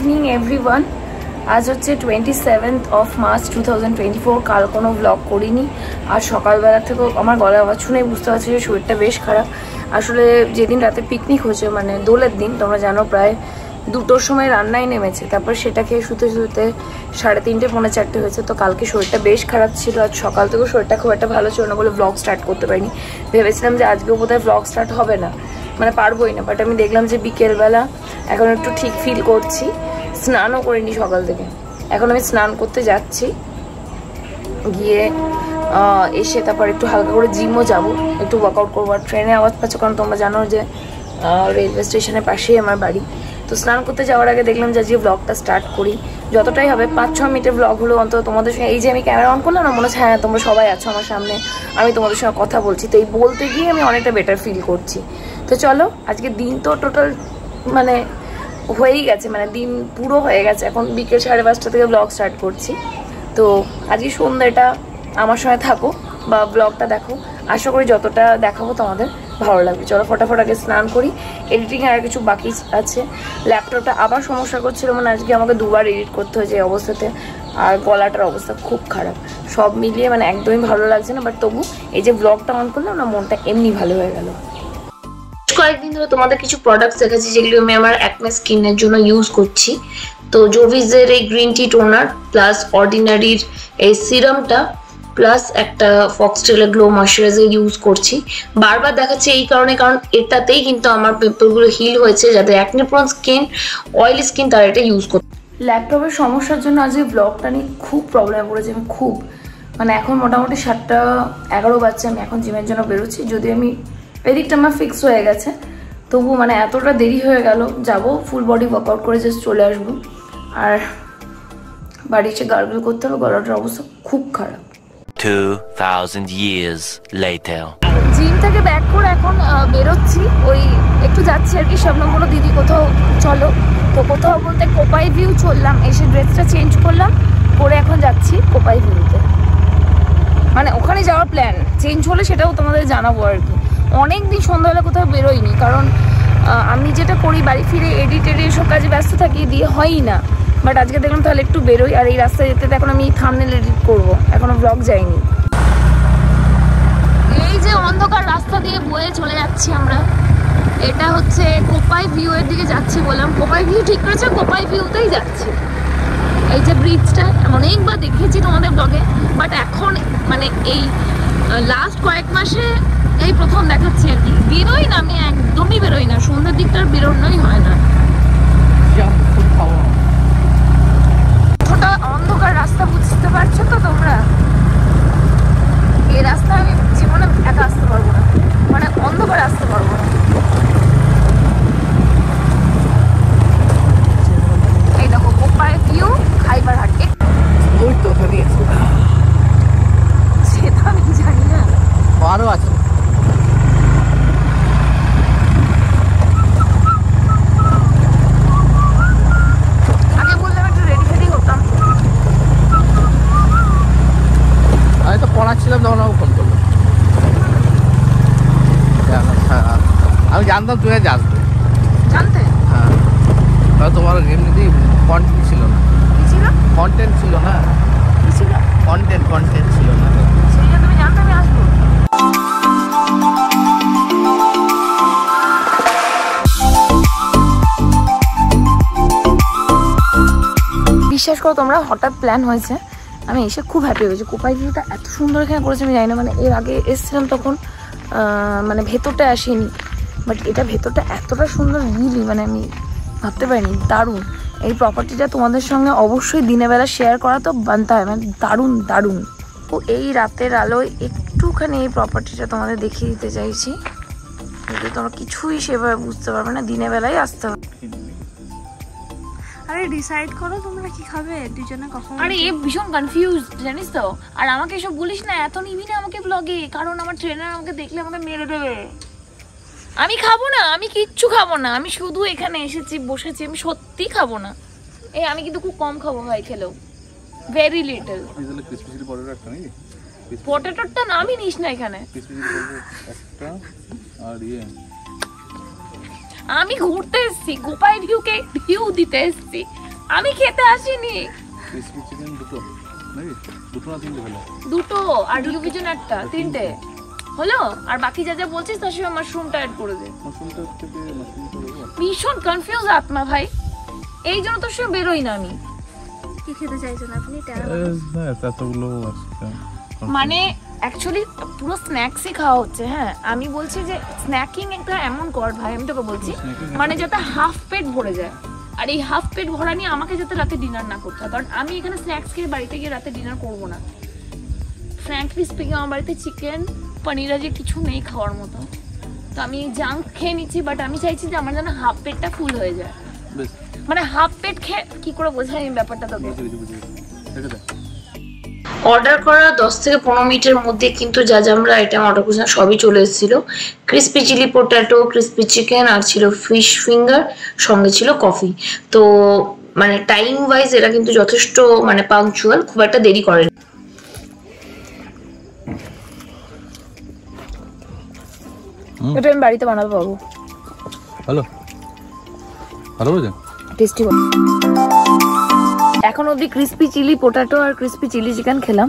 Evening everyone. আজ হচ্ছে 27th of March 2024। কাল কোনো ব্লগ করিনি। আর সকালবেলা থেকেও আমার গলার আওয়াজ শুনেই বুঝতে পারছি যে শরীরটা বেশ খারাপ। আসলে যেদিন রাতে পিকনিক হয়েছে, মানে দোলের দিন, তোমরা জানো প্রায় 2টোর সময় রান্নায় নেমেছে, তারপর সেটা খেয়ে শুতে শুতে 3:30 পৌনে 4টে হয়েছে। তো কালকে শরীরটা বেশ খারাপ ছিল, আজ সকাল থেকেও শরীরটা খুব একটা ভালো ছিল না বলে ব্লগ স্টার্ট করতে পারিনি। ভেবেছিলাম যে আজকেও বোধহয় ব্লগ স্টার্ট হবে না, মানে পারবোই না। বাট আমি দেখলাম যে বিকেলবেলা এখন একটু ঠিক ফিল করছি। স্নানও করিনি সকাল থেকে, এখন আমি স্নান করতে যাচ্ছি। গিয়ে এসে তারপর একটু হালকা করে জিমও যাব, একটু ওয়ার্কআউট করবো। আর ট্রেনে আওয়াজ পাচ্ছ কারণ তোমরা জানো যে রেলওয়ে স্টেশনের পাশেই আমার বাড়ি। তো স্নান করতে যাওয়ার আগে দেখলাম যে আজকে ব্লগটা স্টার্ট করি, যতটাই হবে 5-6 মিনিটের ব্লগ হলো অন্তত তোমাদের সঙ্গে। এই যে আমি ক্যামেরা অন করলাম না, মনে হচ্ছে হ্যাঁ তোমরা সবাই আছো আমার সামনে, আমি তোমাদের সঙ্গে কথা বলছি। তো এই বলতে গিয়ে আমি অনেকটা বেটার ফিল করছি। তো চলো, আজকে দিন তো টোটাল মানে হয়েই গেছে, মানে দিন পুরো হয়ে গেছে। এখন বিকেল 5:30 থেকে ব্লগ স্টার্ট করছি। তো আজকে সন্ধ্যাটা আমার সঙ্গে থাকো বা ব্লগটা দেখো, আশা করি যতটা দেখাবো তোমাদের ভালো লাগবে। চলো ফটাফট আগে স্নান করি। এডিটিংয়ে আর কিছু বাকি আছে। ল্যাপটপটা আবার সমস্যা করছিল, মানে আজকে আমাকে 2বার এডিট করতে হয়েছে এই অবস্থাতে। আর গলাটার অবস্থা খুব খারাপ, সব মিলিয়ে মানে একদমই ভালো লাগছে না। বাট তবু এই যে ব্লগটা অন করলাম না, মনটা এমনি ভালো হয়ে গেল। কয়েকদিন ধরে তোমাদের কিছু প্রোডাক্টস দেখাচ্ছি যেগুলো আমি আমার অ্যাকনে স্কিনের জন্য ইউজ করছি। তো জোভিজের এই গ্রিন টি টোনার প্লাস অর্ডিনারির এই সিরামটা প্লাস একটা ফক্সটেলের গ্লো ময়শ্চারাইজার ইউজ করছি। বারবার দেখাচ্ছি এই কারণে, কারণ এটাতেই কিন্তু আমার পিম্পলগুলো হিল হয়েছে। যাদের acne prone skin, oily skin, তারা এটা ইউজ করছে। ল্যাপটপের সমস্যার জন্য আজকে ব্লগটা নিয়ে খুব প্রবলেমে পড়েছি আমি, খুব। মানে এখন মোটামুটি 7:11 বাজছে, আমি এখন জিমের জন্য বেরোচ্ছি। যদি আমি এদিকটা আমার ফিক্স হয়ে গেছে, তবু মানে এতটা দেরি হয়ে গেল। যাব ফুল বডি ওয়ার্কআউট করে জাস্ট চলে আসবো। আর বাড়ি এসে গার্গল করতে হবে, গলাটার অবস্থা খুব খারাপ। 2000 years later জিম থেকে ব্যাক করে এখন বেরোচ্ছি, ওই একটু যাচ্ছি আর কি। শবনম বলল দিদি কোথাও চলো, তো কোথাও বলতে কোপাই ভিউ চললাম। এসে ড্রেসটা চেঞ্জ করলাম, করে এখন যাচ্ছি কোপাই ভিউতে। মানে ওখানে যাওয়ার প্ল্যান, চেঞ্জ হলে সেটাও তোমাদের জানাবো আর কি। অনেকদিন সন্ধ্যাবেলা কোথাও বেরোইনি, কারণ আমি যেটা করি বাড়ি ফিরে এডিট এসব কাজে ব্যস্ত থাকি, দিয়ে হয়ই না। বাট আজকে দেখলাম তাহলে একটু বেরোই। আর এই রাস্তায় যেতে এখন আমি থাম্বনেল এডিট করবো, এখনো ব্লগ যাইনি। এই যে অন্ধকার রাস্তা দিয়ে বয়ে চলে যাচ্ছি আমরা, এটা হচ্ছে কোপাই ভিউ এর দিকে যাচ্ছি বললাম। কোপাই ভিউ ঠিক করেছে, কোপাই ভিউতেই যাচ্ছি। এই যে ব্রিজটা অনেকবার দেখিয়েছি তোমাদের ব্লগে, বাট এখন মানে এই লাস্ট কয়েক মাসে এই প্রথম দেখাচ্ছি আর কি। বেরোই না আমি, একদমই বেরোই না, সন্ধ্যের দিকটার বেরোনোই হয় না। ছোট অন্ধকার রাস্তা, বুঝতে পারছো তো তোমরা? এই রাস্তা আমি জীবনে একা আসতে পারবো না, মানে অন্ধকার আসতে পারবো না। এই দেখো কোপাই ভিউ, খাইবার হাট। ওই তো ওখানে সেটা আমি জানি না, আরো আছে। আগে বললাম একটু রেডি ফেডি হতাম। আমি তো পড়াচ্ছিলাম তখন আমাকে ফোন করলো। আমি জানতাম তুই আজ আসবে, জানতে? হ্যাঁ, তোমার এমনিতেই কন্টেন্ট ছিল না। কি ছিল? কন্টেন্ট ছিল না। কি ছিল? কন্টেন্ট ছিল না। সেই জন্য তুমি জানতে আমি আসবো। বিশ্বাস করো তোমরা, হঠাৎ প্ল্যান হয়েছে, আমি এসে খুব হ্যাপি হয়েছি। কোপাই ভিউটা এত সুন্দর এখানে করেছে আমি জানি না, মানে এর আগে এসেছিলাম তখন মানে ভেতরটা আসেনি, বাট এটা ভেতরটা এতটা সুন্দর রিয়েলি, মানে আমি ভাবতে পারিনি। দারুণ এই প্রপার্টিটা, তোমাদের সঙ্গে অবশ্যই দিনের বেলা শেয়ার করা তো বানতে হয়, মানে দারুণ দারুণ। তো এই রাতের আলোয় একটুখানি এই প্রপার্টিটা তোমাদের দেখিয়ে দিতে চাইছি, যদি তোমরা কিছুই সেভাবে বুঝতে পারবে না, দিনের বেলায় আসতে হবে। আরে ডিসাইড করো তোমরা কি খাবে দুজনে কখন। আরে এ ভীষণ কনফিউজ জানিস তো। আর আমাকে এসব বলিস না, এত নিবি না আমাকে ব্লগে, কারণ আমার ট্রেনার আমাকে দেখলে আমাকে মেরে দেবে। আমি খাবো না, আমি কিচ্ছু খাবো না, আমি শুধু এখানে এসেছি বসেছি, আমি সত্যি খাবো না। এই আমি কিন্তু খুব কম খাবো ভাই, খেলেও ভেরি লিটল। পটেটোটা নামই নিস না এখানে। আমি ঘুরতে এসেছি, গোপাই ভিউ দিতে এসেছি, আমি খেতে আসিনি। ক্রিসপি চিকেন দুটো নাকি? দুটো না তিনটে হলো? দুটো আর ইউভির জন্য একটা, তিনটে হলো। আর বাকি যা যা বলছিস তার সঙ্গে মাশরুমটা অ্যাড করে দে। মাশরুমটা থেকে মাশরুমটা দেবো। ভীষণ কনফিউজ আত্মা ভাই, এই জন্য তোর সঙ্গে বেরোই না আমি। কি খেতে চাইছেন আপনি? না এতগুলো আছে মানে অ্যাকচুয়ালি পুরো স্ন্যাক্সই খাওয়া হচ্ছে। হ্যাঁ আমি বলছি যে স্ন্যাকিং একটা এমন কর ভাই, আমি তোকে বলছি, মানে যাতে হাফ পেট ভরে যায়। আর এই হাফ পেট ভরা নিয়ে আমাকে যাতে রাতে ডিনার না করতে হয়, কারণ আমি এখানে স্ন্যাক্স খেয়ে বাড়িতে গিয়ে রাতে ডিনার করবো না। ফ্র্যাঙ্কলি স্পিকিং আমার বাড়িতে চিকেন পনির যে কিছু নেই খাওয়ার মতো, তো আমি জাঙ্ক খেয়ে নিচ্ছি। বাট আমি চাইছি যে আমার যেন হাফ পেটটা ফুল হয়ে যায়। মানে হাফ পেট খেয়ে কি করে বোঝাই এই ব্যাপারটা তোকে। অর্ডার করা 10 থেকে 15 মিনিটের মধ্যে কিন্তু যা যা আমরা আইটেম অর্ডার করেছিলাম সবই চলে এসেছিল। Crispy chilli potato, crispy chicken, আর ছিল ফিশ ফিঙ্গার, সঙ্গে ছিল কফি। তো মানে টাইম ওয়াইজ এরা কিন্তু যথেষ্ট মানে পাংচুয়াল, খুব একটা দেরি করেনি। এটা আমি বাড়িতে বানাবো বাবু। হ্যালো ভালো বুঝে টেস্টি। এখন অবধি ক্রিসপি চিলি পটেটো আর ক্রিসপি চিলি চিকেন খেলাম,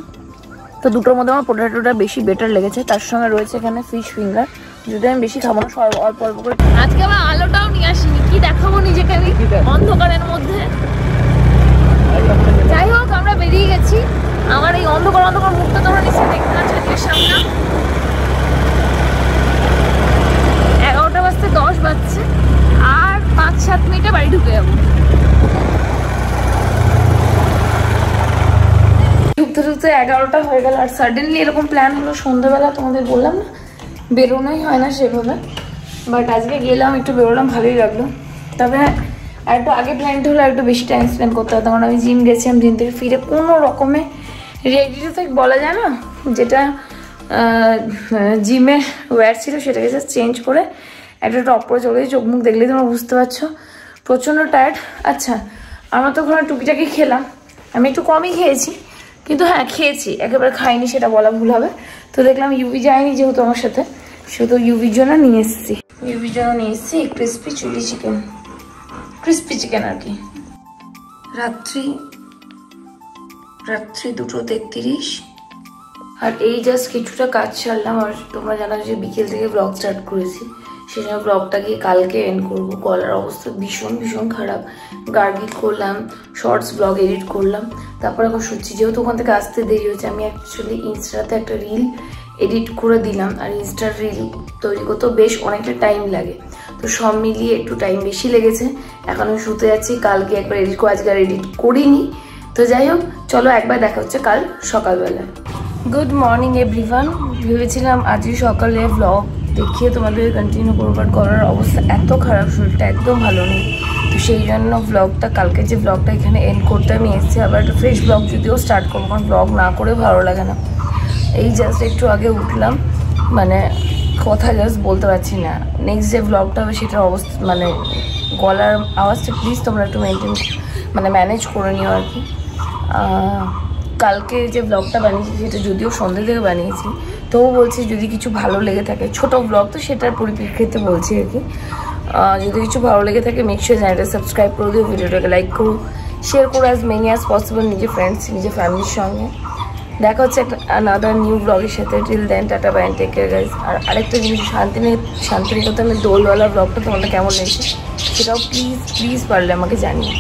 তো দুটোর মধ্যে আমার পটেটোটা বেশি বেটার লেগেছে। তার সঙ্গে রয়েছে এখানে ফিশ ফিঙ্গার, যদি আমি বেশি খাবো না, অল্প অল্প করে। আজকে আমার আলোটাও নিয়ে আসিনি, কি দেখাবো নিজেকে আমি অন্ধকারের মধ্যে। যাই হোক আমরা বেরিয়ে গেছি। আমার এই অন্ধকার অন্ধকার মুখটা তোমরা নিশ্চয়ই দেখতে পাচ্ছ এর সামনে। 11টা বাজতে 10 বাজছে, আর 5-7 মিনিটে বাড়ি ঢুকে যাবো। ঢুকতে ঢুকতে 11টা হয়ে গেল, আর সাডেনলি এরকম প্ল্যান হলো সন্ধ্যাবেলা। তোমাদের বললাম না বেরোনোই হয় না সেভাবে, বাট আজকে গেলাম, একটু বেরোলাম, ভালোই লাগলো। তবে আর একটু আগে প্ল্যানটা হলো একটু বেশি টাইম স্পেন্ড করতে হতো, কারণ আমি জিম গেছিলাম, জিম থেকে ফিরে কোনো রকমে রেডি টু থাক বলা যায় না, যেটা জিমের ওয়্যার ছিল সেটাকে জাস্ট চেঞ্জ করে একটা টপ পরে চলে গেছি। চোখ মুখ দেখলেই তোমরা বুঝতে পারছো প্রচণ্ড টায়ার্ড। আচ্ছা আমরা তো ওখানে টুকিটাকি খেলাম, আমি একটু কমই খেয়েছি, কিন্তু হ্যাঁ খেয়েছি, একেবারে খাইনি সেটা বলা ভুল হবে। তো দেখলাম ইউভি যায়নি যেহেতু আমার সাথে, শুধু ইউভির জন্য নিয়ে এসেছি। ইউভির জন্য নিয়ে এসেছি crispy chilli chicken, crispy chicken আর কি। রাত্রি 2:33, আর এই জাস্ট কিছুটা কাজ ছাড়লাম। আর তোমরা জানো যে বিকেল থেকে ব্লগ স্টার্ট করেছি, সেই জন্য ব্লগটাকে কালকে এন্ড করবো। গলার অবস্থা ভীষণ ভীষণ খারাপ, গার্গিল করলাম, শর্টস ব্লগ এডিট করলাম, তারপর এখন শুচ্ছি। যেহেতু ওখান থেকে আসতে দেরি হয়েছে, আমি অ্যাকচুয়ালি ইনস্টাতে একটা রিল এডিট করে দিলাম, আর ইনস্টার রিল তৈরি করতেও বেশ অনেকটা টাইম লাগে, তো সব মিলিয়ে একটু টাইম বেশি লেগেছে। এখন আমি শুতে যাচ্ছি, কালকে একবার এডিট করে, আজকে আর এডিট করিনি। তো যাই হোক চলো একবার দেখা হচ্ছে কাল সকালবেলা। Good morning everyone. ভেবেছিলাম আজই সকালে ব্লগ দেখিয়ে তোমাদের কন্টিনিউ করবো, বাট করার অবস্থা এত খারাপ, শরীরটা একদম ভালো নেই, তো সেই জন্য ব্লগটা কালকে যে ব্লগটা এখানে এন্ড করতে আমি এসেছি। আবার একটা ফ্রেশ ব্লগ যদিও স্টার্ট করবো, কারণ ব্লগ না করে ভালো লাগে না। এই জাস্ট একটু আগে উঠলাম, মানে কথা জাস্ট বলতে পারছি না। নেক্সট যে ব্লগটা হবে সেটার অবস্থা মানে গলার আওয়াজটা প্লিজ তোমরা একটু ম্যানেজ করে নিও আর কি। কালকে যে ব্লগটা বানিয়েছি সেটা যদিও সন্ধ্যে থেকে বানিয়েছি, তবু বলছি যদি কিছু ভালো লেগে থাকে, ছোটো ব্লগ তো সেটার পরিপ্রেক্ষিতে বলছি আর কি, যদি কিছু ভালো লেগে থাকে মেক শিওর চ্যানেলটা সাবস্ক্রাইব করে দিও, ভিডিওটাকে লাইক করো, শেয়ার করো অ্যাজ মেনি অ্যাজ পসিবল নিজের ফ্রেন্ডস নিজের ফ্যামিলির সঙ্গে। দেখা হচ্ছে একটা আনাদার নিউ ব্লগের সাথে। Till then tata bye, take care guys. আর আরেকটা জিনিস, শান্তিনিকেতনের দোলওয়ালা ব্লগটা তোমাদের কেমন লেগেছে সেটাও প্লিজ পারলে আমাকে জানিও।